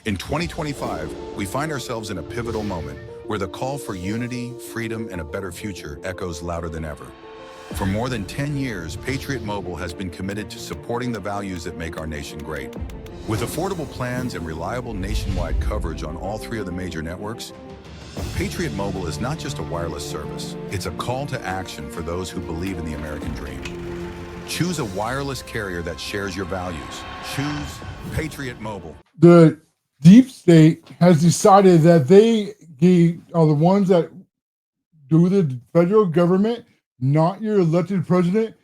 In 2025, we find ourselves in a pivotal moment where the call for unity, freedom, and a better future echoes louder than ever. For more than 10 years, Patriot Mobile has been committed to supporting the values that make our nation great. With affordable plans and reliable nationwide coverage on all 3 of the major networks, Patriot Mobile is not just a wireless service, it's a call to action for those who believe in the American dream. Choose a wireless carrier that shares your values. Choose Patriot Mobile. The deep state has decided that they are the ones that do the federal government, not your elected president,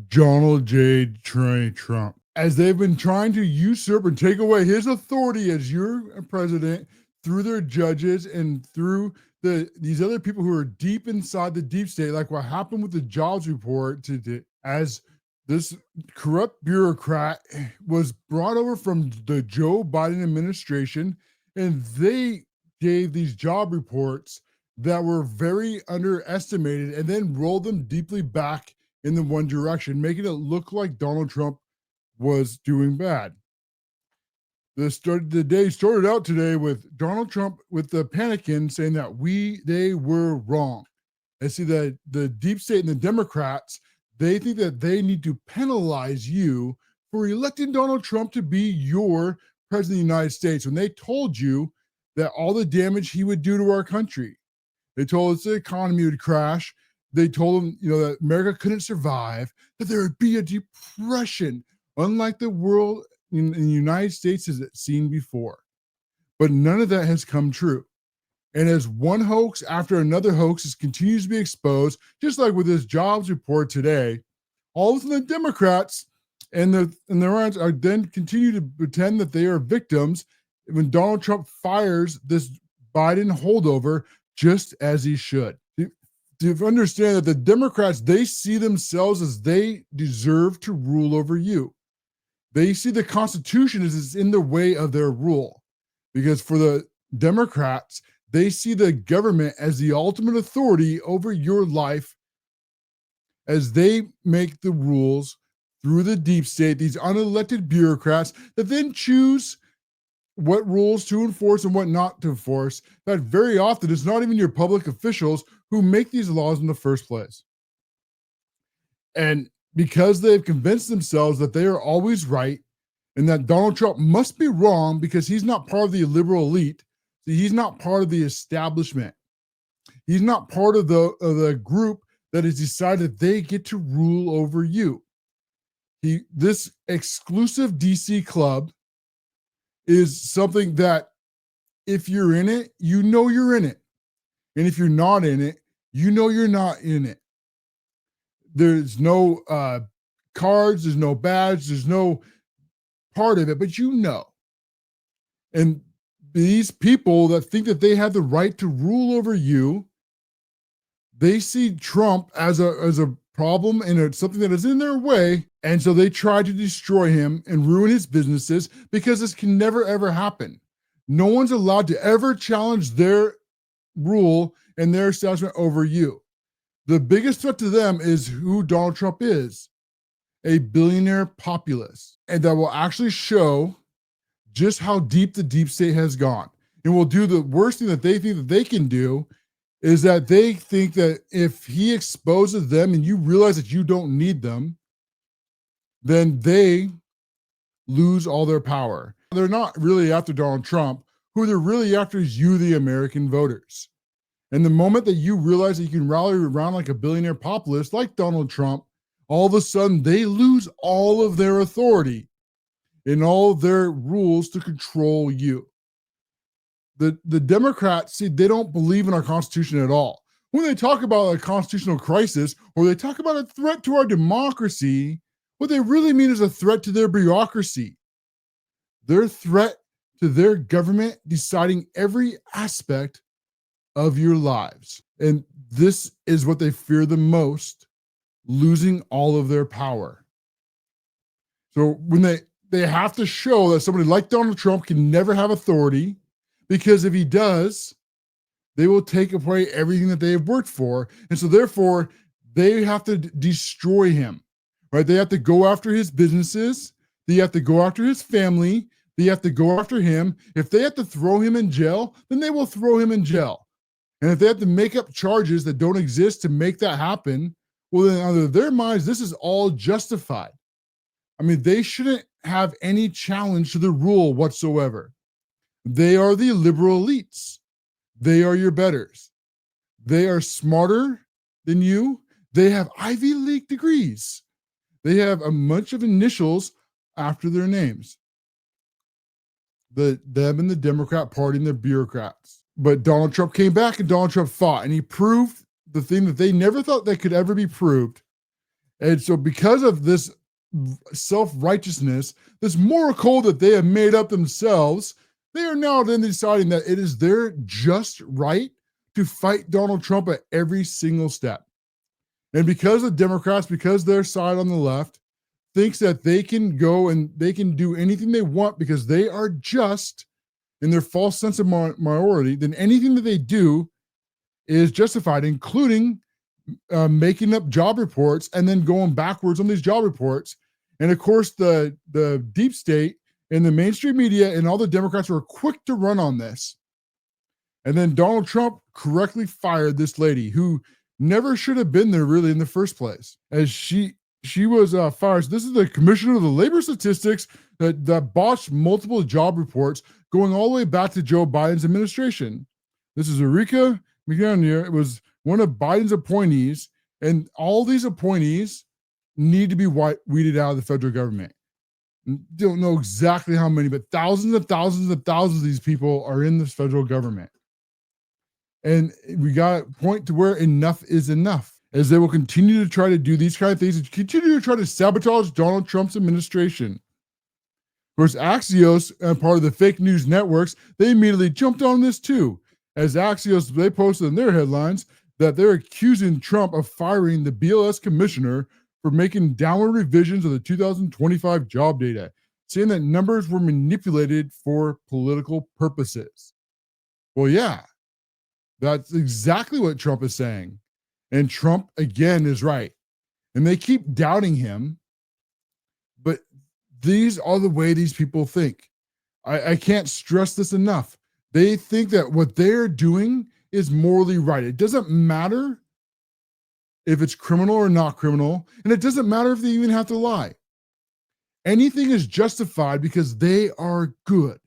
Donald J. Trump. As they've been trying to usurp and take away his authority as your president through their judges and through these other people who are deep inside the deep state, like what happened with the jobs report today, as this corrupt bureaucrat was brought over from the Joe Biden administration, and they gave these job reports that were very underestimated and then rolled them deeply back in the one direction, making it look like Donald Trump was doing bad. The day started out today with Donald Trump with the panicking saying that they were wrong. And see that the deep state and the Democrats, they think that they need to penalize you for electing Donald Trump to be your president of the United States when they told you that all the damage he would do to our country. They told us the economy would crash. They told them, that America couldn't survive, that there would be a depression, unlike the world in the United States has seen before. But none of that has come true. And as one hoax after another hoax continues to be exposed, just like with this jobs report today, all of the Democrats and their ones are then continue to pretend that they are victims when Donald Trump fires this Biden holdover, just as he should. To understand that the Democrats, they see themselves as they deserve to rule over you. They see the Constitution as it's in the way of their rule. Because for the Democrats, they see the government as the ultimate authority over your life as they make the rules through the deep state, these unelected bureaucrats that then choose what rules to enforce and what not to enforce. That very often is not even your public officials who make these laws in the first place. And because they've convinced themselves that they are always right and that Donald Trump must be wrong because he's not part of the liberal elite. See, he's not part of the establishment. He's not part of the group that has decided they get to rule over you. This exclusive DC club is something that if you're in it, you know you're in it. And if you're not in it, you know you're not in it. There's no cards, there's no badge, there's no part of it, but you know. And these people that think that they have the right to rule over you, they see Trump as a problem and it's something that is in their way. And so they try to destroy him and ruin his businesses because this can never, ever happen. No one's allowed to ever challenge their rule and their establishment over you. The biggest threat to them is who Donald Trump is, a billionaire populist. And that will actually show just how deep the deep state has gone. And will do the worst thing that they think that they can do is that they think that if he exposes them and you realize that you don't need them, then they lose all their power. They're not really after Donald Trump. Who they're really after is you, the American voters. And the moment that you realize that you can rally around like a billionaire populist like Donald Trump, all of a sudden they lose all of their authority and all of their rules to control you. The Democrats, see, they don't believe in our Constitution at all. When they talk about a constitutional crisis or they talk about a threat to our democracy, what they really mean is a threat to their bureaucracy. Their threat to their government deciding every aspect of your lives. And this is what they fear the most, losing all of their power. So when they have to show that somebody like Donald Trump can never have authority, because if he does, they will take away everything that they have worked for. And so therefore, they have to destroy him, right? They have to go after his businesses. They have to go after his family. They have to go after him. If they have to throw him in jail, then they will throw him in jail. And if they have to make up charges that don't exist to make that happen, well, then under their minds, this is all justified. I mean, they shouldn't have any challenge to the rule whatsoever. They are the liberal elites. They are your betters. They are smarter than you. They have Ivy League degrees. They have a bunch of initials after their names. Them and the Democrat Party and the bureaucrats. But Donald Trump came back and Donald Trump fought, and he proved the thing that they never thought that could ever be proved. And so because of this self-righteousness, this moral code that they have made up themselves, they are now then deciding that it is their just right to fight Donald Trump at every single step. And because the Democrats, because their side on the left thinks that they can go and they can do anything they want because they are just in their false sense of minority, then anything that they do is justified, including making up job reports and then going backwards on these job reports. And of course, the deep state and the mainstream media and all the Democrats were quick to run on this. And then Donald Trump correctly fired this lady who never should have been there really in the first place, as she was fired. So this is the commissioner of the labor statistics that botched multiple job reports going all the way back to Joe Biden's administration. This is Eureka McGonier. It was one of Biden's appointees, and all these appointees need to be weeded out of the federal government. Don't know exactly how many, but thousands and thousands and thousands of these people are in this federal government. And we got to point to where enough is enough, as they will continue to try to do these kind of things and continue to try to sabotage Donald Trump's administration. Of course, Axios, part of the fake news networks, they immediately jumped on this too. As Axios, they posted in their headlines that they're accusing Trump of firing the BLS commissioner for making downward revisions of the 2025 job data, saying that numbers were manipulated for political purposes. Well, yeah, that's exactly what Trump is saying. And Trump, again, is right. And they keep doubting him, but these are the way these people think. I can't stress this enough. They think that what they're doing is morally right. It doesn't matter if it's criminal or not criminal, and it doesn't matter if they even have to lie. Anything is justified because they are good,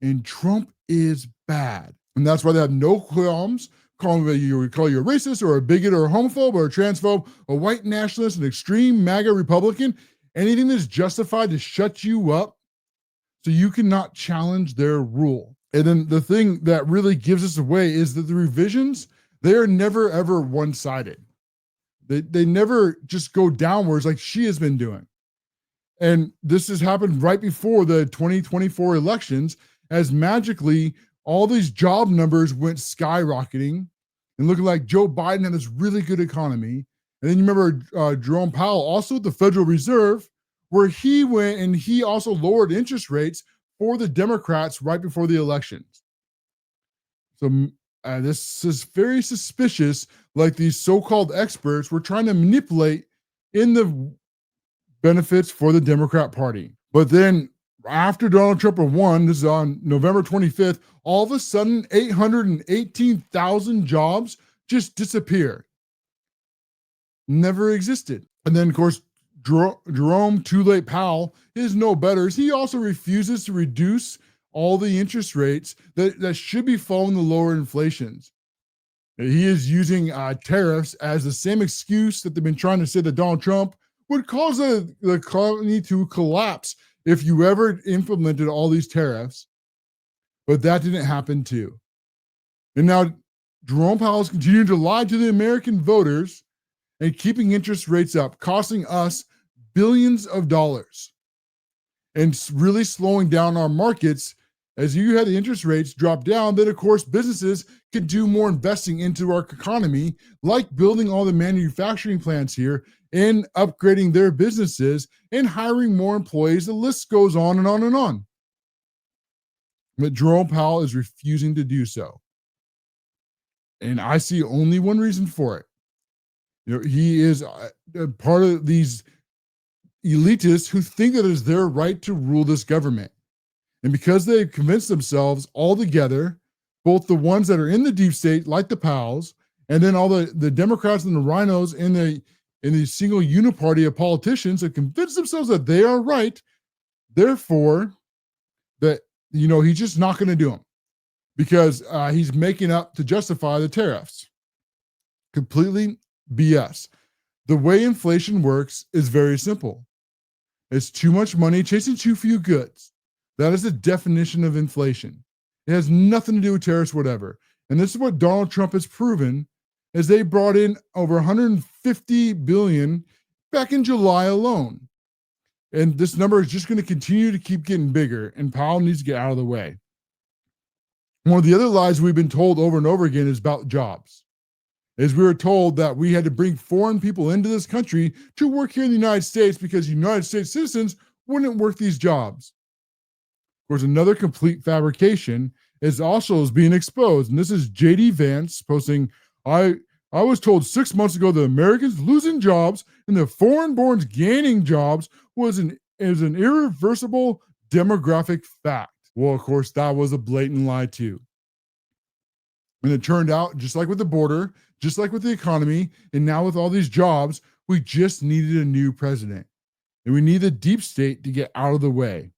and Trump is bad. And that's why they have no qualms calling you a racist or a bigot or a homophobe or a transphobe, a white nationalist, an extreme MAGA Republican, anything that's justified to shut you up so you cannot challenge their rule. And then the thing that really gives us away is that the revisions, they are never, ever one-sided. They never just go downwards like she has been doing. And this has happened right before the 2024 elections, as magically all these job numbers went skyrocketing and looking like Joe Biden had this really good economy. And then you remember Jerome Powell, also at the Federal Reserve, where he went and he also lowered interest rates for the Democrats right before the elections. So this is very suspicious, like these so-called experts were trying to manipulate in the benefits for the Democrat Party. But then after Donald Trump won, this is on November 25th, all of a sudden 818,000 jobs just disappear. Never existed. And then, of course, Jerome Too Late Powell is no better. He also refuses to reduce all the interest rates that should be following the lower inflations. He is using tariffs as the same excuse that they've been trying to say that Donald Trump would cause the economy to collapse if you ever implemented all these tariffs. But that didn't happen too. And now Jerome Powell is continuing to lie to the American voters and keeping interest rates up, costing us billions of dollars and really slowing down our markets. As you had the interest rates drop down, then of course businesses could do more investing into our economy, like building all the manufacturing plants here and upgrading their businesses and hiring more employees. The list goes on and on and on. But Jerome Powell is refusing to do so. And I see only one reason for it. You know, he is part of these elitists who think that it is their right to rule this government. And because they've convinced themselves all together, both the ones that are in the deep state, like the pals, and then all the Democrats and the rhinos in the single uniparty of politicians have convinced themselves that they are right. Therefore, that he's just not going to do them because he's making up to justify the tariffs. Completely BS. The way inflation works is very simple. It's too much money chasing too few goods. That is the definition of inflation. It has nothing to do with tariffs, whatever. And this is what Donald Trump has proven, as they brought in over 150 billion back in July alone. And this number is just going to continue to keep getting bigger, and Powell needs to get out of the way. One of the other lies we've been told over and over again is about jobs. As we were told that we had to bring foreign people into this country to work here in the United States because United States citizens wouldn't work these jobs. Of course, another complete fabrication is being exposed. And this is J.D. Vance posting, I was told 6 months ago that Americans losing jobs and the foreign-borns gaining jobs is an irreversible demographic fact. Well, of course, that was a blatant lie too. And it turned out, just like with the border, just like with the economy, and now with all these jobs, we just needed a new president. And we need the deep state to get out of the way.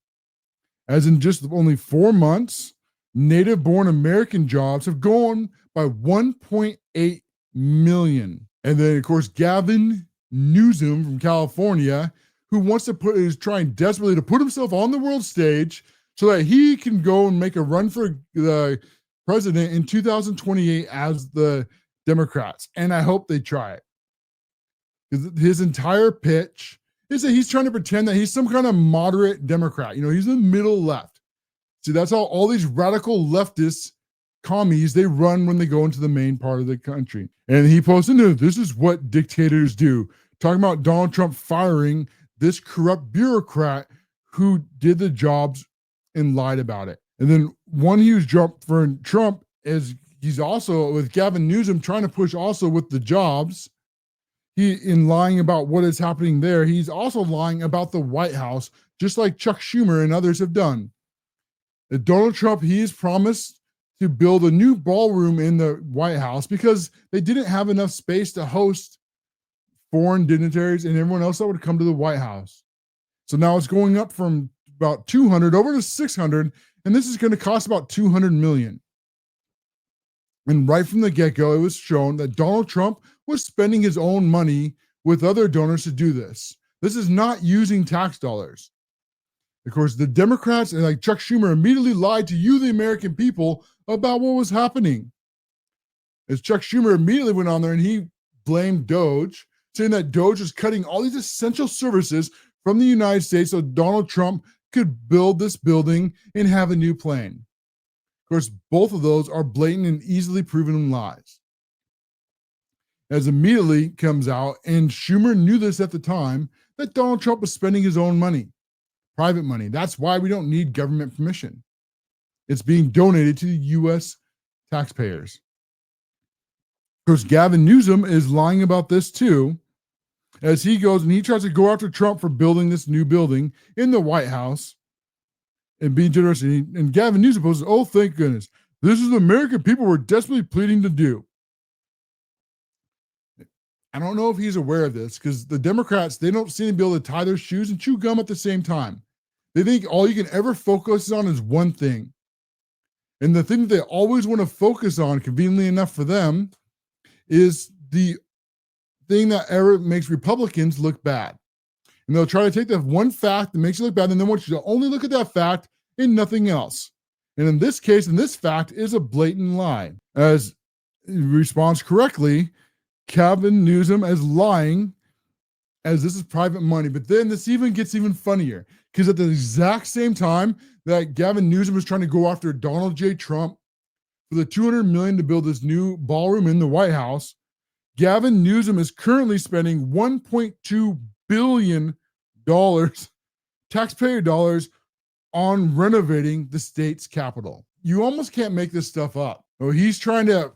As in just only 4 months, native-born American jobs have gone by 1.8 million. And then, of course, Gavin Newsom from California, who is trying desperately to put himself on the world stage so that he can go and make a run for the president in 2028 as the Democrats. And I hope they try it. His entire pitch is that he's trying to pretend that he's some kind of moderate Democrat. He's the middle left. See, that's how all these radical leftists, commies, they run when they go into the main part of the country. And he posted, this is what dictators do. Talking about Donald Trump firing this corrupt bureaucrat who did the jobs and lied about it. And then one huge jump for Trump is he's also, with Gavin Newsom, trying to push also with the jobs. In lying about what is happening there, he's also lying about the White House, just like Chuck Schumer and others have done. Donald Trump, he's promised to build a new ballroom in the White House because they didn't have enough space to host foreign dignitaries and everyone else that would come to the White House. So now it's going up from about 200 over to 600, and this is going to cost about 200 million. And right from the get-go, it was shown that Donald Trump was spending his own money with other donors to do this. This is not using tax dollars. Of course, the Democrats and like Chuck Schumer immediately lied to you, the American people, about what was happening. As Chuck Schumer immediately went on there and he blamed Doge, saying that Doge was cutting all these essential services from the United States so Donald Trump could build this building and have a new plane. Of course, both of those are blatant and easily proven lies. As immediately comes out, and Schumer knew this at the time, that Donald Trump was spending his own money, private money. That's why we don't need government permission. It's being donated to the U.S. taxpayers. Of course, Gavin Newsom is lying about this too, as he goes and he tries to go after Trump for building this new building in the White House and being generous. And Gavin Newsom poses, oh, thank goodness. This is the American people were desperately pleading to do. I don't know if he's aware of this because the Democrats, they don't seem to be able to tie their shoes and chew gum at the same time. They think all you can ever focus on is one thing. And the thing that they always want to focus on, conveniently enough for them, is the thing that ever makes Republicans look bad. And they'll try to take that one fact that makes you look bad, and then want you to only look at that fact and nothing else. And in this case, this fact is a blatant lie. As he responds correctly, Gavin Newsom as lying, as this is private money. But then this even gets even funnier, because at the exact same time that Gavin Newsom was trying to go after Donald J. Trump for the $200 million to build this new ballroom in the White House, Gavin Newsom is currently spending $1.2 billion, taxpayer dollars, on renovating the state's capital. You almost can't make this stuff up. So he's trying to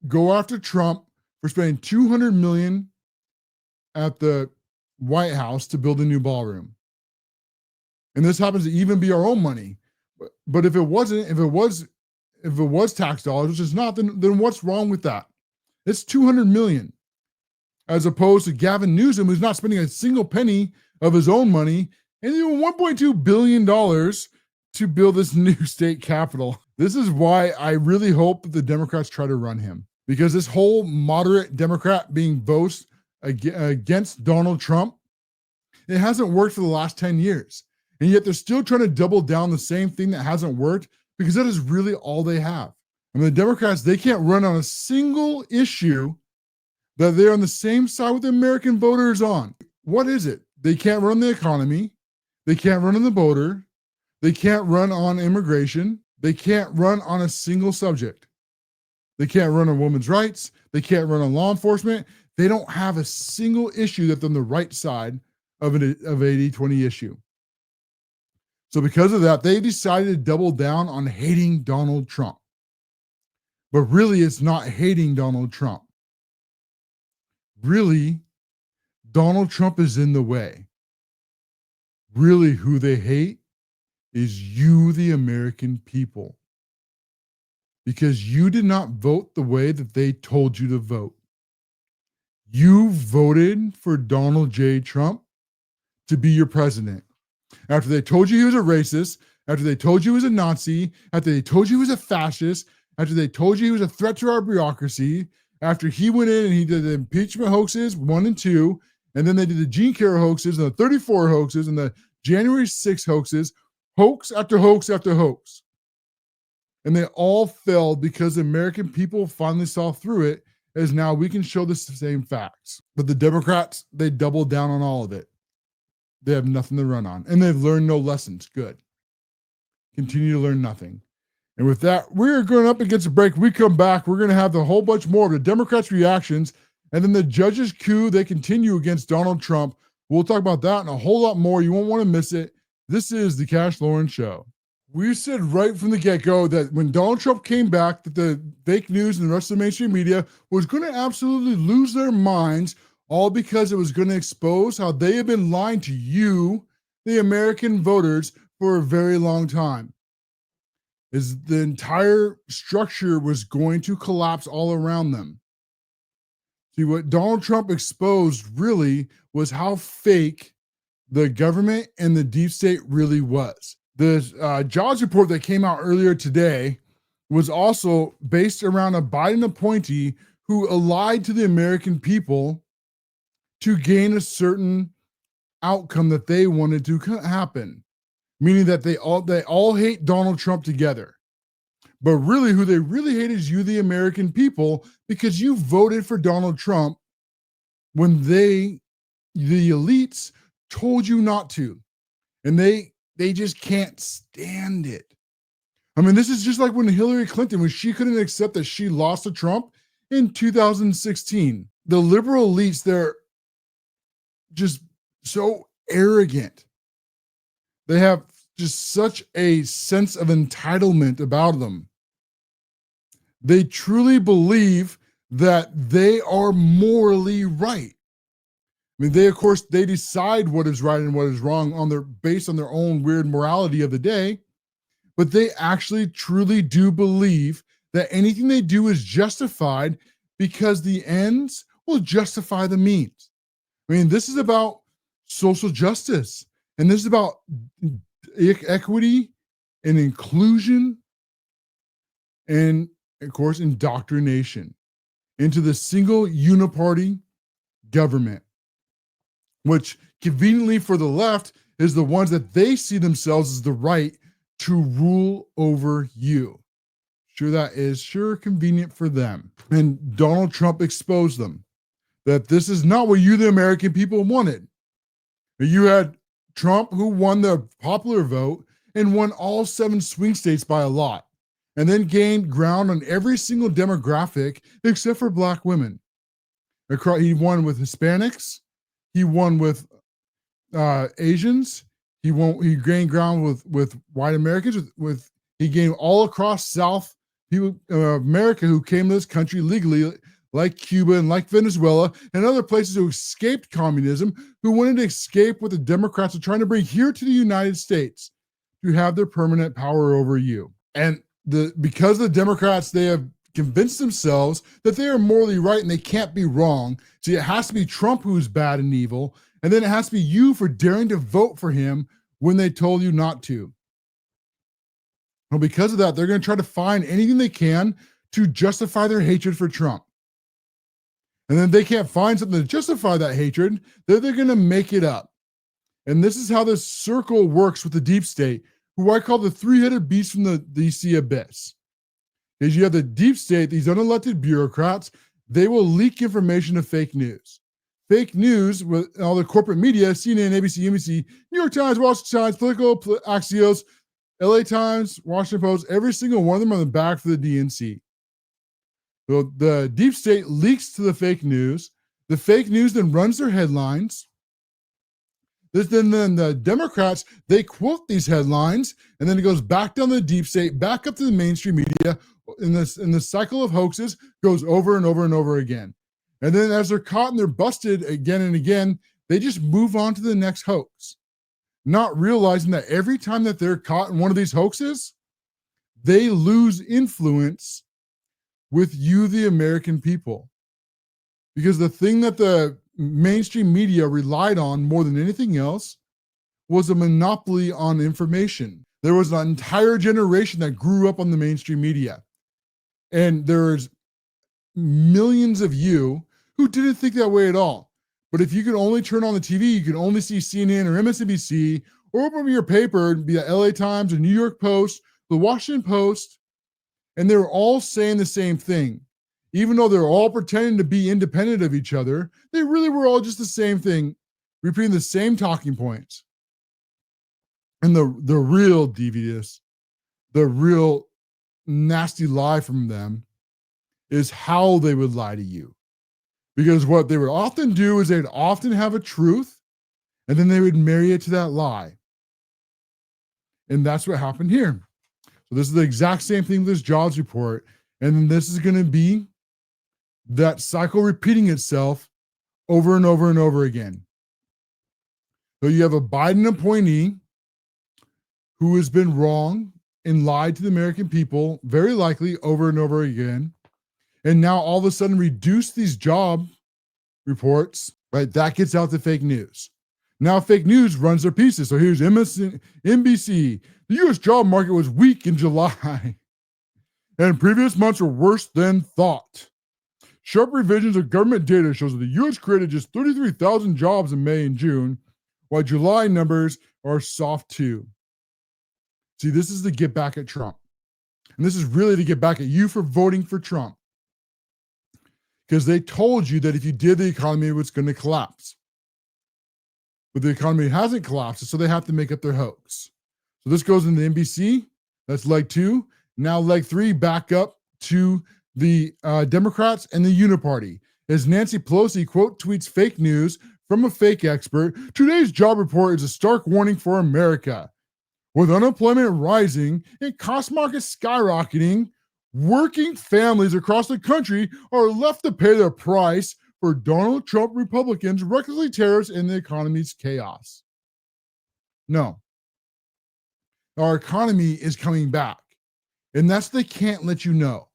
go after Trump for spending $200 million at the White House to build a new ballroom. And this happens to even be our own money. But if it wasn't, if it was tax dollars, which is not, then what's wrong with that? It's 200 million, as opposed to Gavin Newsom, who's not spending a single penny of his own money, and even $1.2 billion to build this new state capitol. This is why I really hope that the Democrats try to run him, because this whole moderate Democrat being votes against Donald Trump, it hasn't worked for the last 10 years. And yet they're still trying to double down the same thing that hasn't worked, because that is really all they have. I mean, the Democrats, they can't run on a single issue that they're on the same side with the American voters on. What is it? They can't run the economy. They can't run on the border. They can't run on immigration. They can't run on a single subject. They can't run on women's rights. They can't run on law enforcement. They don't have a single issue that's on the right side of an 80-20 issue. So because of that, they decided to double down on hating Donald Trump. But really, it's not hating Donald Trump. Really, Donald Trump is in the way. Really, who they hate is you, the American people. Because you did not vote the way that they told you to vote. You voted for Donald J. Trump to be your president. After they told you he was a racist, after they told you he was a Nazi, after they told you he was a fascist, after they told you he was a threat to our bureaucracy, after he went in and he did the impeachment hoaxes 1 and 2, and then they did the Gene Carroll hoaxes and the 34 hoaxes and the January 6 hoaxes, hoax after hoax after hoax. And they all failed because the American people finally saw through it, as now we can show the same facts. But the Democrats, they doubled down on all of it. They have nothing to run on, and they've learned no lessons. Good. Continue to learn nothing. And with that, we're going up against a break. We come back. We're going to have a whole bunch more of the Democrats' reactions, and then the judges' coup. They continue against Donald Trump. We'll talk about that and a whole lot more. You won't want to miss it. This is the CASHLOREN Show. We said right from the get-go that when Donald Trump came back, that the fake news and the rest of the mainstream media was going to absolutely lose their minds, all because it was going to expose how they have been lying to you, the American voters, for a very long time. Is the entire structure was going to collapse all around them. See, what Donald Trump exposed really was how fake the government and the deep state really was. The jobs report that came out earlier today was also based around a Biden appointee who lied to the American people to gain a certain outcome that they wanted to happen, meaning that they all hate Donald Trump together. But really, who they really hate is you, the American people, because you voted for Donald Trump when the elites, told you not to. And they just can't stand it. I mean, this is just like when Hillary Clinton, when she couldn't accept that she lost to Trump in 2016. The liberal elites, they're just so arrogant. They have just such a sense of entitlement about them. They truly believe that they are morally right. I mean, of course, they decide what is right and what is wrong based on their own weird morality of the day, but they actually truly do believe that anything they do is justified because the ends will justify the means. I mean, this is about social justice, and this is about equity and inclusion and, of course, indoctrination into the single uniparty government, which conveniently for the left is the ones that they see themselves as the right to rule over you. Sure, that is sure convenient for them. And Donald Trump exposed them that this is not what you, the American people, wanted. You had Trump, who won the popular vote and won all 7 swing states by a lot, and then gained ground on every single demographic except for Black women. He won with Hispanics. He won with Asians. He gained ground with white Americans. He gained all across South people, America, who came to this country legally, like Cuba and like Venezuela and other places who escaped communism, who wanted to escape what the Democrats are trying to bring here to the United States. to have their permanent power over you. And because the Democrats, they have convinced themselves that they are morally right and they can't be wrong. See, it has to be Trump who's bad and evil, and then it has to be you for daring to vote for him when they told you not to. Well, because of that, they're going to try to find anything they can to justify their hatred for Trump. And then they can't find something to justify that hatred, they're going to make it up. And this is how this circle works with the deep state, who I call the three-headed beast from the DC abyss. Is you have the deep state, these unelected bureaucrats, they will leak information to fake news. Fake news with all the corporate media, CNN, ABC, NBC, New York Times, Washington Times, Political, Axios, LA Times, Washington Post, every single one of them on the back for the DNC. So the deep state leaks to the fake news. The fake news then runs their headlines. Then the Democrats, they quote these headlines, and then it goes back down the deep state, back up to the mainstream media, and the cycle of hoaxes goes over and over and over again. And then as they're caught and they're busted again and again, they just move on to the next hoax, not realizing that every time that they're caught in one of these hoaxes, they lose influence with you, the American people. Because the thing that the mainstream media relied on more than anything else was a monopoly on information. There was an entire generation that grew up on the mainstream media. And there's millions of you who didn't think that way at all. But if you could only turn on the TV, you could only see CNN or MSNBC, or open your paper, be the LA Times or New York Post, the Washington Post, and they were all saying the same thing. Even though they're all pretending to be independent of each other, they really were all just the same thing, repeating the same talking points. And the real devious, the real nasty lie from them is how they would lie to you. Because what they would often do is they'd often have a truth, and then they would marry it to that lie. And that's what happened here. So this is the exact same thing with this jobs report. And then this is going to be that cycle repeating itself over and over and over again. So you have a Biden appointee who has been wrong and lied to the American people, very likely over and over again. And now all of a sudden reduce these job reports, right? That gets out to fake news. Now fake news runs their pieces. So here's NBC. The U.S. job market was weak in July, and previous months were worse than thought. Sharp revisions of government data shows that the U.S. created just 33,000 jobs in May and June, while July numbers are soft too. See, this is to get back at Trump. And this is really to get back at you for voting for Trump. Because they told you that if you did, the economy was going to collapse. But the economy hasn't collapsed, so they have to make up their hoax. So this goes into NBC. That's leg 2. Now leg 3, back up to the Democrats and the Uniparty. As Nancy Pelosi, quote, tweets fake news from a fake expert, today's job report is a stark warning for America. With unemployment rising and cost markets skyrocketing, working families across the country are left to pay the price for Donald Trump Republicans' recklessly tariffs and the economy's chaos. No. Our economy is coming back. And that's they can't let you know.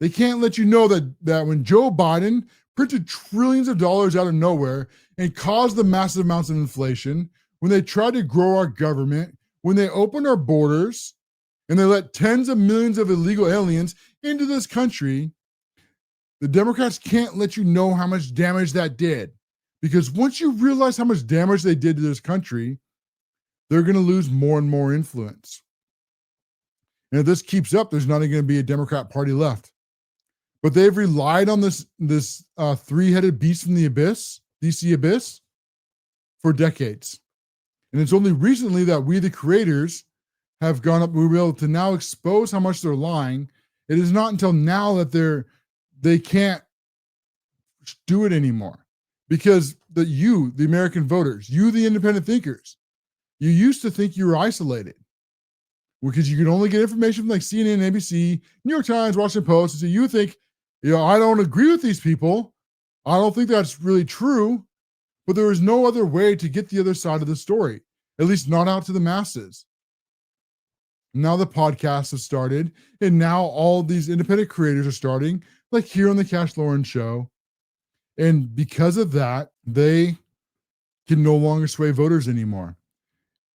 They can't let you know that when Joe Biden printed trillions of dollars out of nowhere and caused the massive amounts of inflation, when they tried to grow our government, when they opened our borders, and they let tens of millions of illegal aliens into this country, the Democrats can't let you know how much damage that did. Because once you realize how much damage they did to this country, they're going to lose more and more influence. And if this keeps up, there's not going to be a Democrat party left. But they've relied on this three-headed beast from the abyss, DC abyss, for decades. And it's only recently that we, the creators, have gone up, we were able to now expose how much they're lying. It is not until now that they can't do it anymore. Because the American voters, you, the independent thinkers, you used to think you were isolated because you could only get information from like CNN, ABC, New York Times, Washington Post. And so you think, I don't agree with these people. I don't think that's really true. But there is no other way to get the other side of the story, at least not out to the masses. Now the podcasts have started, and now all these independent creators are starting, like here on the CASHLOREN show. And because of that, they can no longer sway voters anymore.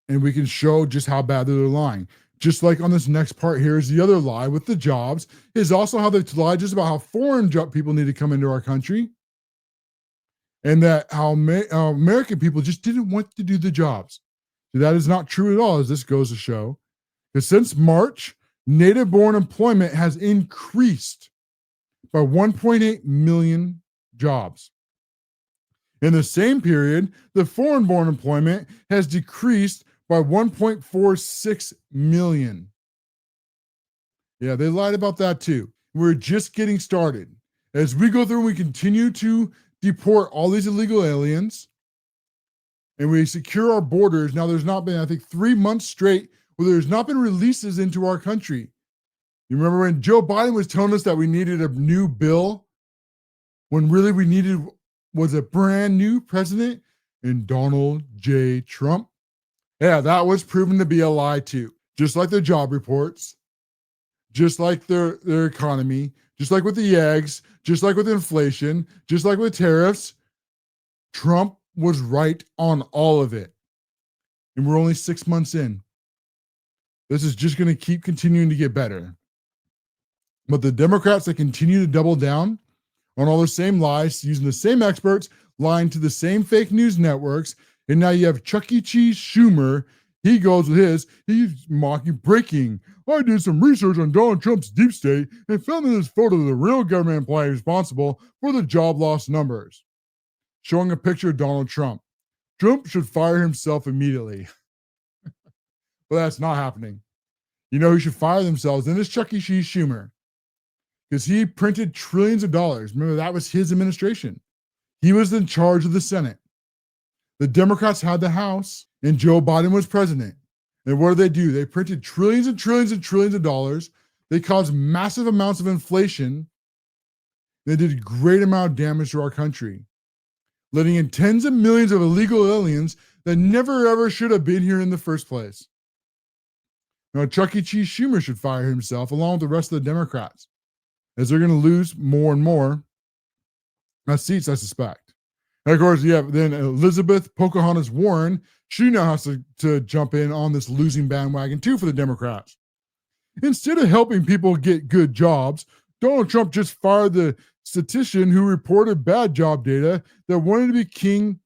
And we can show just how bad they're lying. Just like on this next part here is the other lie with the jobs, is also how they lie just about how foreign people need to come into our country, and that how American people just didn't want to do the jobs. So that is not true at all, as this goes to show. Because since March, native-born employment has increased by 1.8 million jobs. In the same period, the foreign-born employment has decreased by 1.46 million. Yeah, they lied about that too. We're just getting started. As we go through, we continue to deport all these illegal aliens, and we secure our borders. Now, there's not been, I think, 3 months straight where there's not been releases into our country. You remember when Joe Biden was telling us that we needed a new bill, when really we needed was a brand new president in Donald J. Trump? Yeah, that was proven to be a lie too. Just like their job reports, just like their economy, just like with the eggs, just like with inflation, just like with tariffs. Trump was right on all of it. And we're only 6 months in. This is just going to keep continuing to get better. But the Democrats that continue to double down on all the same lies, using the same experts, lying to the same fake news networks, and now you have Chuck E. Cheese Schumer. He goes with he's mocking, breaking. I did some research on Donald Trump's deep state and found in this photo the real government employee responsible for the job loss numbers, showing a picture of Donald Trump. Trump should fire himself immediately. But that's not happening. You know who should fire themselves? And it's Chuck E. Cheese Schumer, because he printed trillions of dollars. Remember, that was his administration. He was in charge of the Senate. The Democrats had the House, and Joe Biden was president. And what did? They printed trillions and trillions and trillions of dollars. They caused massive amounts of inflation. They did a great amount of damage to our country, letting in tens of millions of illegal aliens that never ever should have been here in the first place. Now, Chuck E. Cheese Schumer should fire himself along with the rest of the Democrats, as they're going to lose more and more seats, I suspect. And of course, you have then Elizabeth Pocahontas Warren. She now has to jump in on this losing bandwagon too for the Democrats. Instead of helping people get good jobs, Donald Trump just fired the statistician who reported bad job data that wanted to be king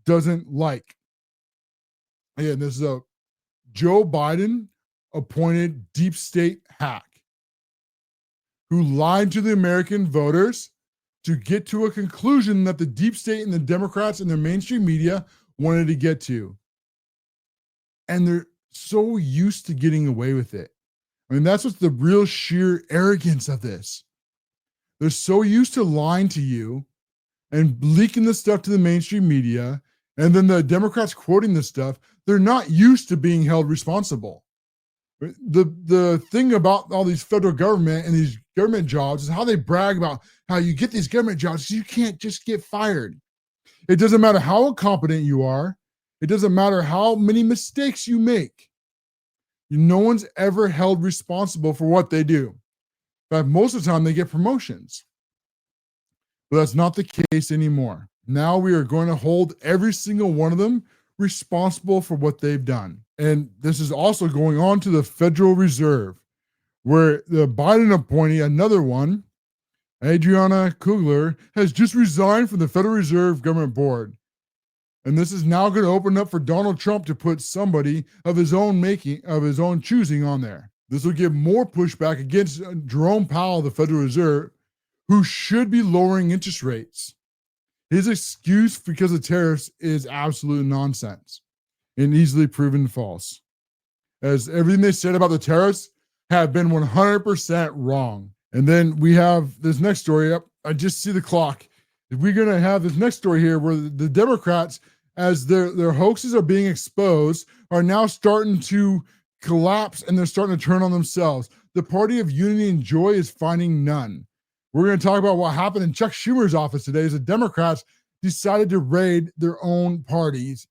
doesn't like. Again, this is a Joe Biden appointed deep state hack who lied to the American voters to get to a conclusion that the deep state and the Democrats and their mainstream media wanted to get to. And they're so used to getting away with it. I mean, that's what's the real sheer arrogance of this. They're so used to lying to you and leaking the stuff to the mainstream media, and then the quoting this stuff. They're not used to being held responsible. The thing about all these federal government and these government jobs is how they brag about how you get these government jobs. You can't just get fired. It doesn't matter how incompetent you are. It doesn't matter how many mistakes you make. No one's ever held responsible for what they do. But most of the time they get promotions. But that's not the case anymore. Now we are going to hold every single one of them responsible for what they've done. And this is also going on to the Federal Reserve, where the Biden appointee, another one, Adriana Kugler, has just resigned from the Federal Reserve Government Board. And this is now going to open up for Donald Trump to put somebody of his own making, of his own choosing on there. This will give more pushback against Jerome Powell of the Federal Reserve, who should be lowering interest rates. His excuse because of tariffs is absolute nonsense and easily proven false, as everything they said about the tariffs have been 100% wrong. And then we have this next story up. I just see the clock. If we're going to have this next story here where the Democrats, as their hoaxes are being exposed, are now starting to collapse and they're starting to turn on themselves. The party of unity and joy is finding none. We're going to talk about what happened in Chuck Schumer's office today as the Democrats decided to raid their own party's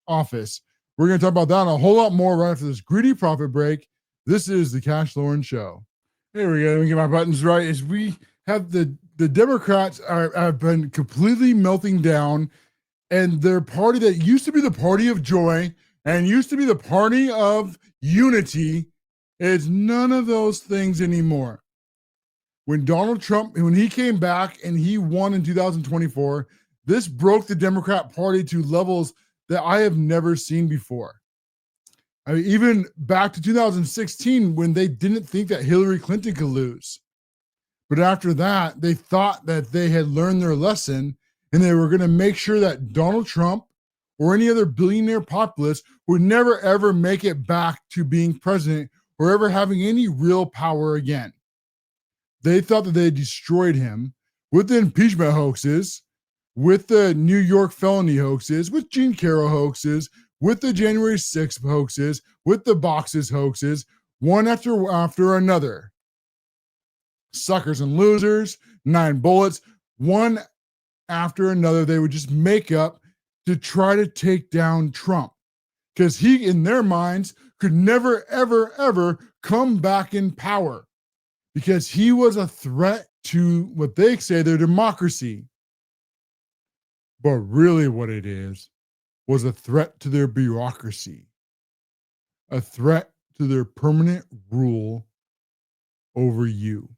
office. We're going to talk about that and a whole lot more right after this greedy profit break. This is the Cash Lauren Show. Here we go. Let me get my buttons right. As we have the Democrats have been completely melting down, and their party that used to be the party of joy and used to be the party of unity is none of those things anymore. When Donald Trump, when he came back and he won in 2024, this broke the Democrat Party to levels that I have never seen before. I mean, even back to 2016, when they didn't think that Hillary Clinton could lose. But after that, they thought that they had learned their lesson and they were going to make sure that Donald Trump or any other billionaire populist would never, ever make it back to being president or ever having any real power again. They thought that they had destroyed him with the impeachment hoaxes, with the New York felony hoaxes, with Gene Carroll hoaxes, with the January 6th hoaxes, with the boxes hoaxes, one after another. Suckers and losers, 9 bullets, one after another, they would just make up to try to take down Trump. Because he, in their minds, could never, ever, ever come back in power. Because he was a threat to what they say their democracy. But really what it is was a threat to their bureaucracy, a threat to their permanent rule over you.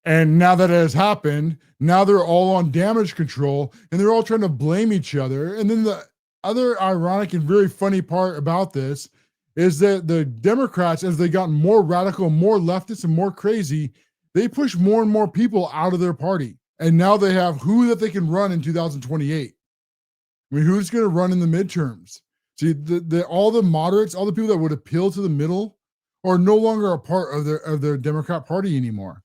And now that it has happened, now they're all on damage control and they're all trying to blame each other. And then the other ironic and very funny part about this is that the Democrats, as they got more radical, more leftist, and more crazy, they push more and more people out of their party. And now they have who that they can run in 2028. I mean, who's going to run in the midterms? See, all the moderates, all the people that would appeal to the middle are no longer a part of their Democrat Party anymore.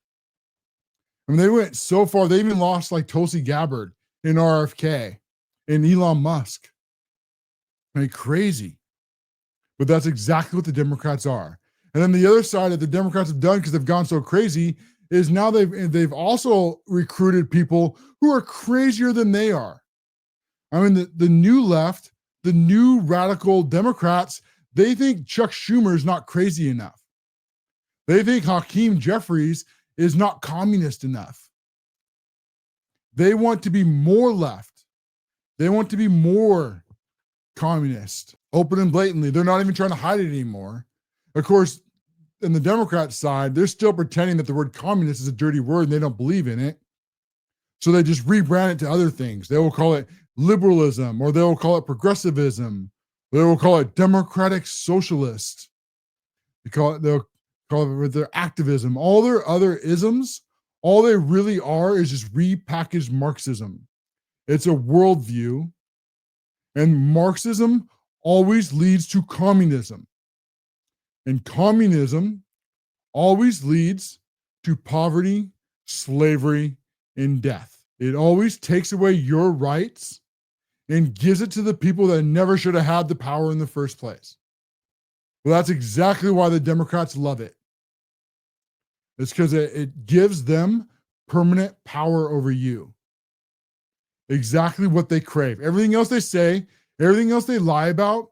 I mean, they went so far, they even lost like Tulsi Gabbard in RFK and Elon Musk. I mean, crazy. But that's exactly what the Democrats are. And then the other side that the Democrats have done, because they've gone so crazy, is now they've also recruited people who are crazier than they are. I mean, the new left, the new radical Democrats, they think Chuck Schumer is not crazy enough. They think Hakeem Jeffries is not communist enough. They want to be more left. They want to be more communist, open and blatantly. They're not even trying to hide it anymore. Of course, in the Democrat side, they're still pretending that the word communist is a dirty word and they don't believe in it. So they just rebrand it to other things. They will call it liberalism, or they will call it progressivism. They will call it democratic socialist. They'll call it with their activism. All their other isms, all they really are is just repackaged Marxism. It's a worldview, and Marxism always leads to communism. And communism always leads to poverty, slavery, and death. It always takes away your rights and gives it to the people that never should have had the power in the first place. Well, that's exactly why the Democrats love it. It's because it gives them permanent power over you. Exactly what they crave. Everything else they say, everything else they lie about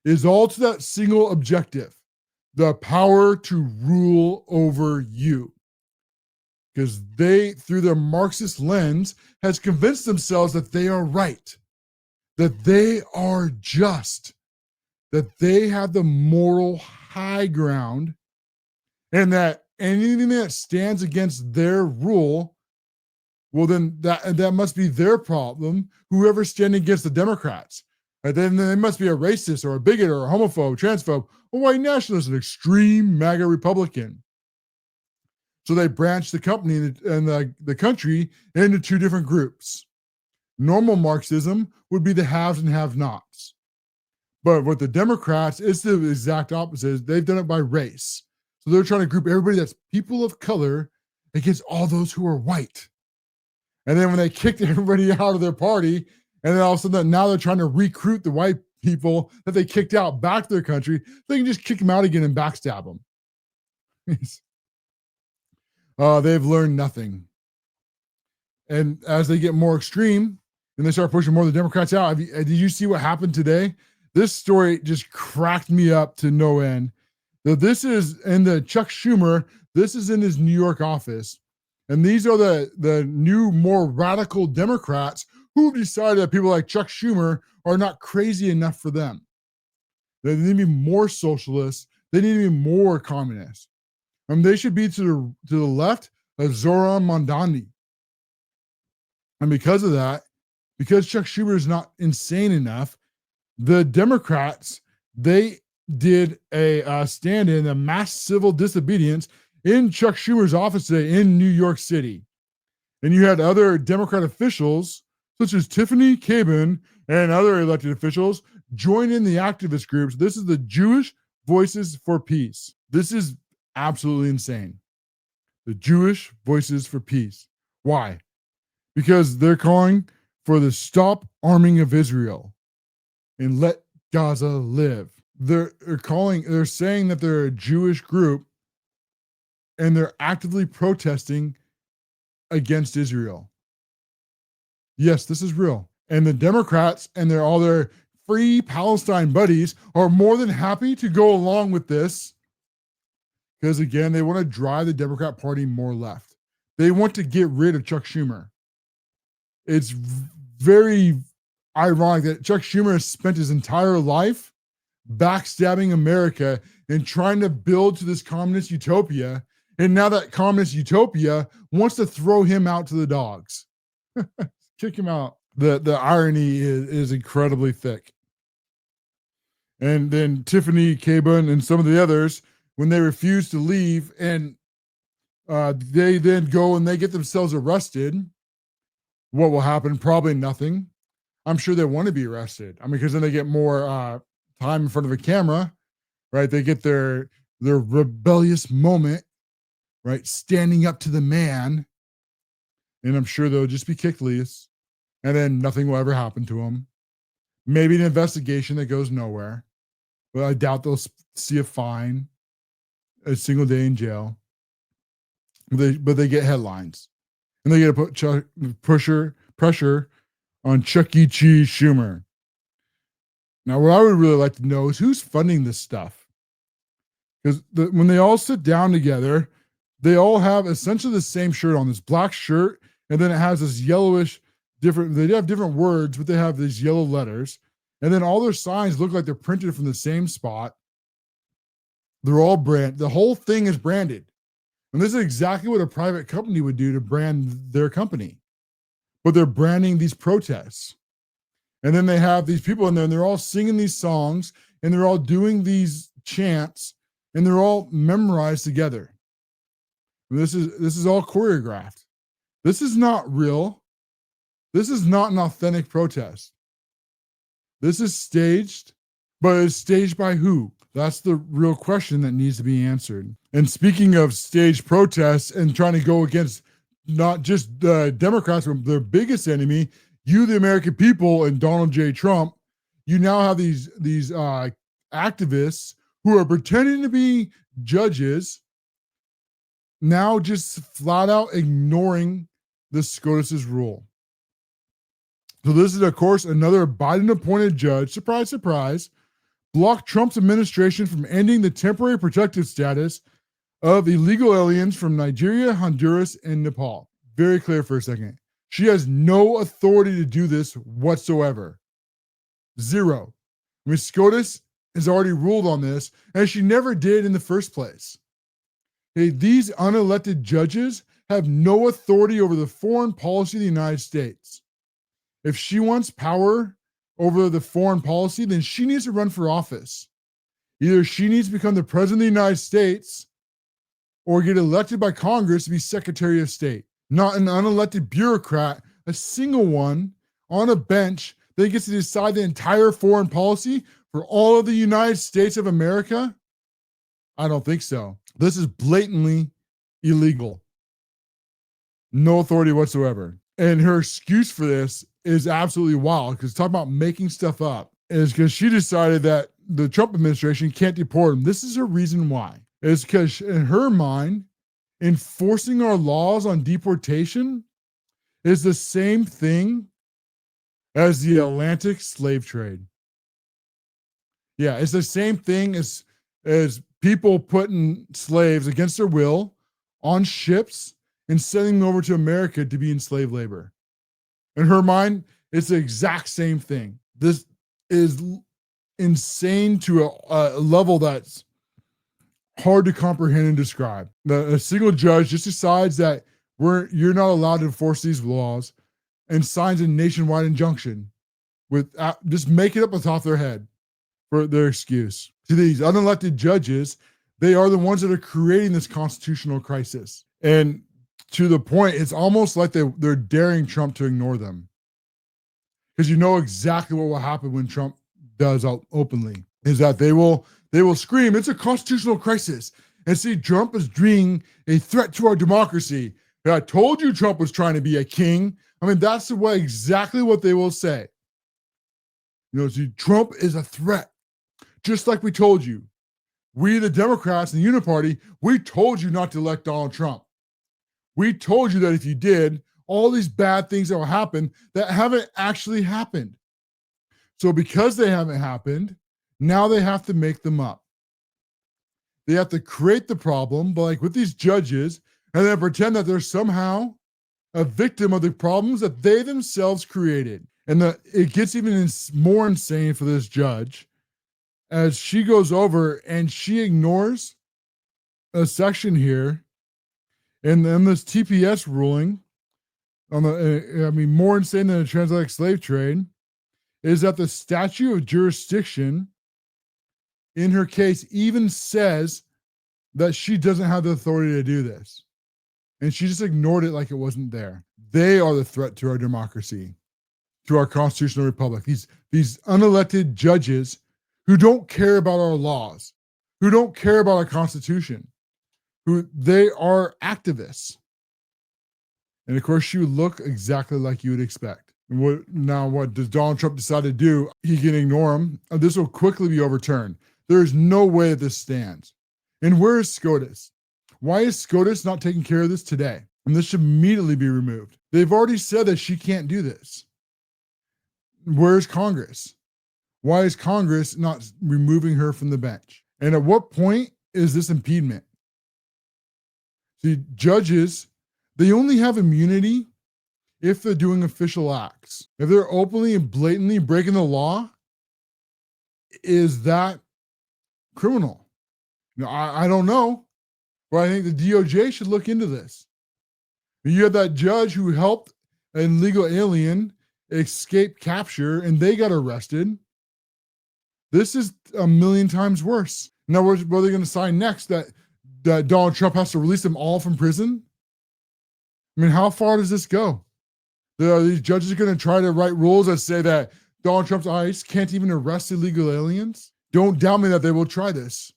is all to that single objective, the power to rule over you. Because they, through their Marxist lens, has convinced themselves that they are right, that they are just, that they have the moral high ground, and that anything that stands against their rule, well, then that must be their problem, whoever's standing against the Democrats. Right? Then they must be a racist or a bigot or a homophobe, transphobe, a white nationalist, an extreme MAGA Republican. So they branched the company and the country into two different groups. Normal Marxism would be the haves and have-nots. But with the Democrats, it's the exact opposite. They've done it by race. So they're trying to group everybody that's people of color against all those who are white. And then when they kicked everybody out of their party, and then all of a sudden now they're trying to recruit the white people that they kicked out back to their country, they can just kick them out again and backstab them. They've learned nothing. And as they get more extreme and they start pushing more of the Democrats out, did you see what happened today? This story just cracked me up to no end. This is in the Chuck Schumer. This is in his New York office. And these are the new, more radical Democrats who've decided that people like Chuck Schumer are not crazy enough for them. They need to be more socialist. They need to be more communist. They should be to the left of Zoran Mondani. And because of that, because Chuck Schumer is not insane enough, the Democrats, they did a stand-in, a mass civil disobedience in Chuck Schumer's office today in New York City. And you had other Democrat officials, such as Tiffany Cabin and other elected officials, join in the activist groups. This is the Jewish Voices for Peace. This is absolutely insane. The Jewish Voices for Peace. Why? Because they're calling for the stop arming of Israel and let Gaza live. They're saying that they're a Jewish group and they're actively protesting against Israel. Yes, this is real. And the Democrats and all their free Palestine buddies are more than happy to go along with this because, again, they want to drive the Democrat Party more left. They want to get rid of Chuck Schumer. It's very ironic that Chuck Schumer has spent his entire life backstabbing America and trying to build to this communist utopia. And now that communist utopia wants to throw him out to the dogs. Kick him out. The irony is incredibly thick. And then Tiffany Cabin and some of the others, when they refuse to leave and they then go and they get themselves arrested, what will happen? Probably nothing. I'm sure they want to be arrested. Because then they get more time in front of a camera, right? They get their rebellious moment, right? Standing up to the man. And I'm sure they'll just be kicked loose. And then nothing will ever happen to them. Maybe an investigation that goes nowhere. But I doubt they'll see a fine, a single day in jail. But they get headlines. And they get to put pressure on Chuck E. Cheese Schumer. Now, what I would really like to know is who's funding this stuff. Because when they all sit down together, they all have essentially the same shirt on, this black shirt, and then it has this yellowish they have different words, but they have these yellow letters. And then all their signs look like they're printed from the same spot. They're all the whole thing is branded. And this is exactly what a private company would do to brand their company. But they're branding these protests. And then they have these people in there and they're all singing these songs and they're all doing these chants and they're all memorized together. And this is all choreographed. This is not real. This is not an authentic protest. This is staged, but it's staged by who? That's the real question that needs to be answered. And speaking of staged protests and trying to go against not just the Democrats, but their biggest enemy, you, the American people, and Donald J. Trump, you now have these activists who are pretending to be judges, now just flat out ignoring the SCOTUS's rule. So this is, of course, another Biden-appointed judge, surprise, surprise, blocked Trump's administration from ending the temporary protective status of illegal aliens from Nigeria, Honduras, and Nepal. Very clear for a second. She has no authority to do this whatsoever. Zero. SCOTUS has already ruled on this, and she never did in the first place. These unelected judges have no authority over the foreign policy of the United States. If she wants power over the foreign policy, then she needs to run for office. Either she needs to become the president of the United States or get elected by Congress to be Secretary of State. Not an unelected bureaucrat, a single one on a bench that gets to decide the entire foreign policy for all of the United States of America? I don't think so. This is blatantly illegal. No authority whatsoever. And her excuse for this is absolutely wild, because talking about making stuff up is because she decided that the Trump administration can't deport him. This is her reason why. It's because in her mind, enforcing our laws on deportation is the same thing as the Atlantic slave trade. Yeah, it's the same thing as people putting slaves against their will on ships and sending them over to America to be in slave labor. In her mind, it's the exact same thing. This is insane to a level that's hard to comprehend and describe. A single judge just decides that you're not allowed to enforce these laws and signs a nationwide injunction with just make it up on top of their head for their excuse. To these unelected judges, they are the ones that are creating this constitutional crisis. And to the point, it's almost like they're daring Trump to ignore them. Because you know exactly what will happen when Trump does openly, is that they will scream, it's a constitutional crisis. And see, Trump is being a threat to our democracy. And I told you Trump was trying to be a king. I mean, that's the way exactly what they will say. You know, see, Trump is a threat. Just like we told you. We, the Democrats and the Uniparty, we told you not to elect Donald Trump. We told you that if you did, all these bad things that will happen that haven't actually happened. So because they haven't happened, now they have to make them up. They have to create the problem, but like with these judges, and then pretend that they're somehow a victim of the problems that they themselves created. And it gets even more insane for this judge as she goes over and she ignores a section here in this TPS ruling on more insane than the transatlantic slave trade is that the statute of jurisdiction in her case even says that she doesn't have the authority to do this. And she just ignored it like it wasn't there. They are the threat to our democracy, to our constitutional republic. These unelected judges who don't care about our laws, who don't care about our constitution, they are activists. And of course, she would look exactly like you would expect. And what does Donald Trump decide to do? He can ignore them. This will quickly be overturned. There is no way that this stands. And where is SCOTUS? Why is SCOTUS not taking care of this today? And this should immediately be removed. They've already said that she can't do this. Where's Congress? Why is Congress not removing her from the bench? And at what point is this impediment? See, judges, they only have immunity if they're doing official acts. If they're openly and blatantly breaking the law, is that criminal? Now, I don't know, but I think the DOJ should look into this. You had that judge who helped an illegal alien escape capture and they got arrested. This is a million times worse. Now, what are they going to sign next? That Donald Trump has to release them all from prison? I mean, how far does this go? Are these judges going to try to write rules that say that Donald Trump's ICE can't even arrest illegal aliens? Don't doubt me that they will try this.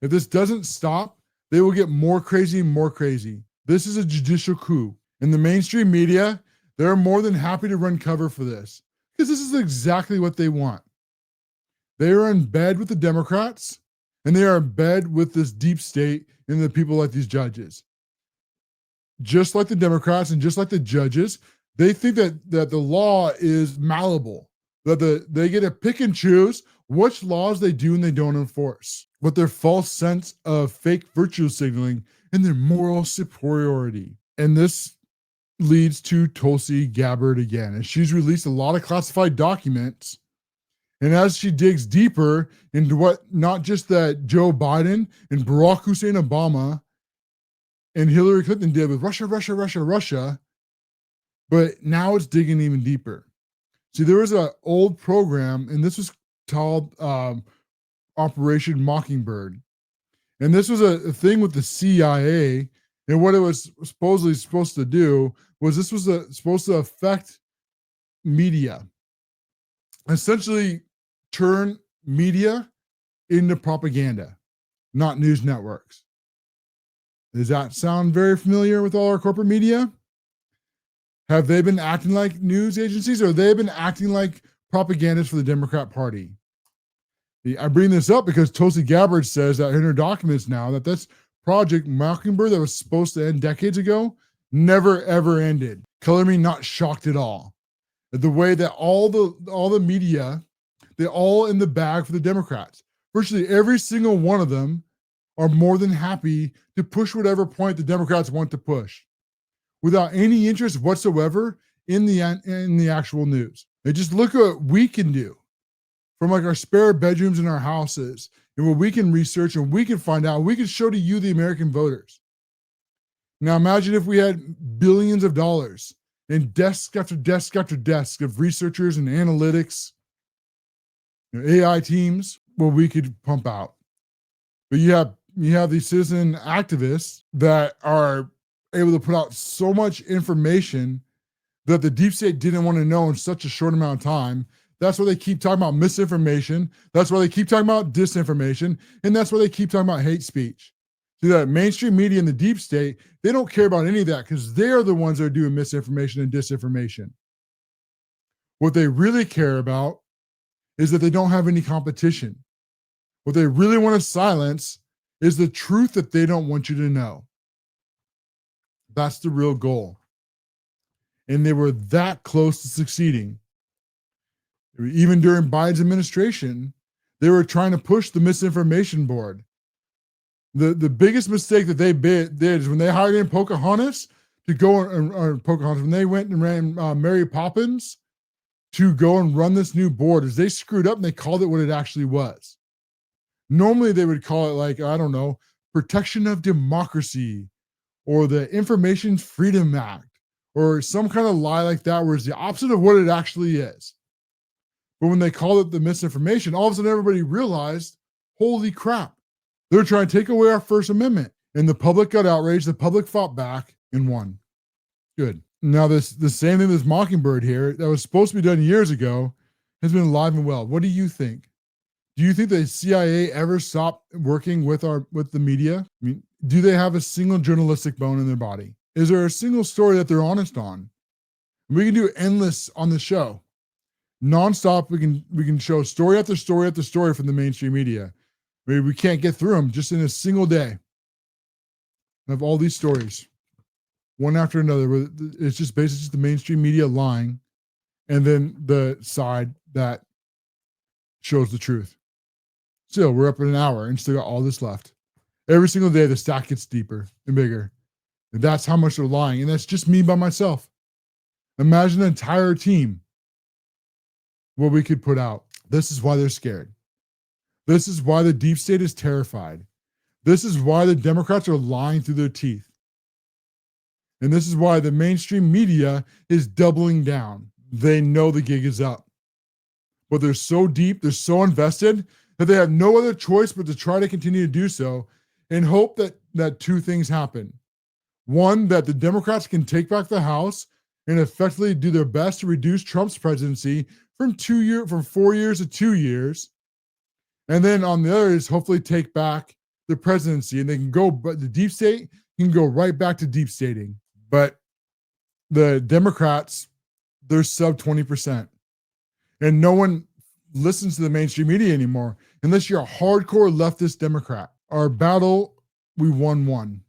If this doesn't stop, they will get more crazy and more crazy. This is a judicial coup. And the mainstream media, they're more than happy to run cover for this because this is exactly what they want. They are in bed with the Democrats and they are in bed with this deep state and the people like these judges. Just like the Democrats and just like the judges, they think that the law is malleable, that they get to pick and choose which laws they do and they don't enforce with their false sense of fake virtue signaling and their moral superiority. And this leads to Tulsi Gabbard again. And she's released a lot of classified documents. And as she digs deeper into what not just that Joe Biden and Barack Hussein Obama and Hillary Clinton did with Russia, but now it's digging even deeper. See, there was an old program, and this was called Operation Mockingbird. And this was a thing with the CIA, and what it was supposedly supposed to do was this was supposed to affect media. Essentially turn media into propaganda, not news networks. Does that sound very familiar with all our corporate media? Have they been acting like news agencies or have they been acting like propagandists for the Democrat Party? I bring this up because Tulsi Gabbard says that in her documents now that this Project Mockingbird that was supposed to end decades ago never ever ended. Color me not shocked at all. The way that all the media, they're all in the bag for the Democrats. Virtually every single one of them are more than happy to push whatever point the Democrats want to push without any interest whatsoever in the actual news. And just look at what we can do from like our spare bedrooms in our houses and what we can research and we can find out, we can show to you, the American voters. Now imagine if we had billions of dollars and desk after desk after desk of researchers and analytics, AI teams, what we could pump out. But you have these citizen activists that are able to put out so much information that the deep state didn't want to know in such a short amount of time. That's why they keep talking about misinformation. That's why they keep talking about disinformation. And that's why they keep talking about hate speech. See that mainstream media and the deep state, they don't care about any of that because they're the ones that are doing misinformation and disinformation. What they really care about is that they don't have any competition. What they really want to silence is the truth that they don't want you to know. That's the real goal. And they were that close to succeeding. Even during Biden's administration, they were trying to push the misinformation board. The biggest mistake that they did is when they hired in Pocahontas to go when they went and ran Mary Poppins to go and run this new board, is they screwed up and they called it what it actually was. Normally they would call it like, I don't know, Protection of Democracy or the Information Freedom Act or some kind of lie like that, where it's the opposite of what it actually is. But when they called it the misinformation, all of a sudden everybody realized, holy crap, they're trying to take away our First Amendment. And the public got outraged, the public fought back and won. Good. Now the same thing, this Mockingbird here that was supposed to be done years ago has been alive and well. What do you think? Do you think the CIA ever stopped working with the media? I mean, do they have a single journalistic bone in their body? Is there a single story that they're honest on? We can do endless on the show. Nonstop, we can show story after story after story from the mainstream media. Maybe we can't get through them just in a single day. I have all these stories, one after another. It's just basically just the mainstream media lying, and then the side that shows the truth. Still, we're up in an hour and still got all this left. Every single day, the stack gets deeper and bigger. And that's how much they're lying. And that's just me by myself. Imagine an entire team, what we could put out. This is why they're scared. This is why the deep state is terrified. This is why the Democrats are lying through their teeth. And this is why the mainstream media is doubling down. They know the gig is up. But they're so deep, they're so invested that they have no other choice but to try to continue to do so and hope that two things happen. One, that the Democrats can take back the House and effectively do their best to reduce Trump's presidency from 4 years to 2 years. And then on the other is hopefully take back the presidency, and they can go, but the deep state can go right back to deep stating. But the Democrats, they're sub 20%. And no one listens to the mainstream media anymore unless you're a hardcore leftist Democrat. Our battle, we won one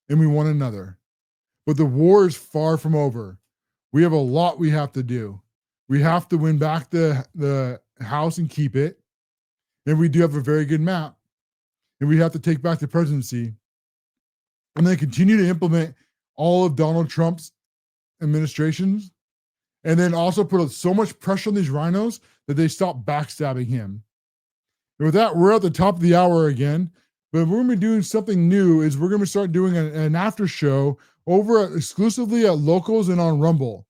and we won another. But the war is far from over. We have a lot we have to do. We have to win back the House and keep it. And we do have a very good map. And we have to take back the presidency. And then continue to implement all of Donald Trump's administrations. And then also put so much pressure on these rhinos that they stop backstabbing him. And with that, we're at the top of the hour again. But we're going to be doing something new. Is we're going to start doing an after show exclusively at Locals and on Rumble.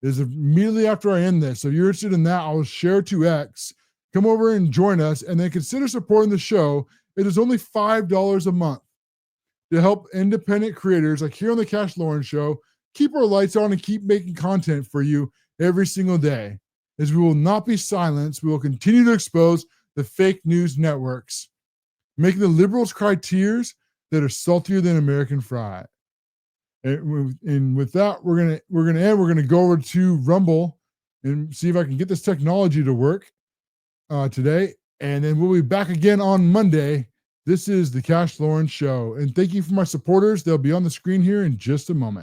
Is immediately after I end this. So if you're interested in that, I'll share to X. Come over and join us, and then consider supporting the show. It is only $5 a month to help independent creators like here on the Cash Lauren Show keep our lights on and keep making content for you every single day. As we will not be silenced, we will continue to expose the fake news networks, making the liberals cry tears that are saltier than American fry. And with that, we're gonna end. We're gonna go over to Rumble and see if I can get this technology to work today, and then we'll be back again on Monday. This is the Cash Lauren Show, and thank you for my supporters. They'll be on the screen here in just a moment.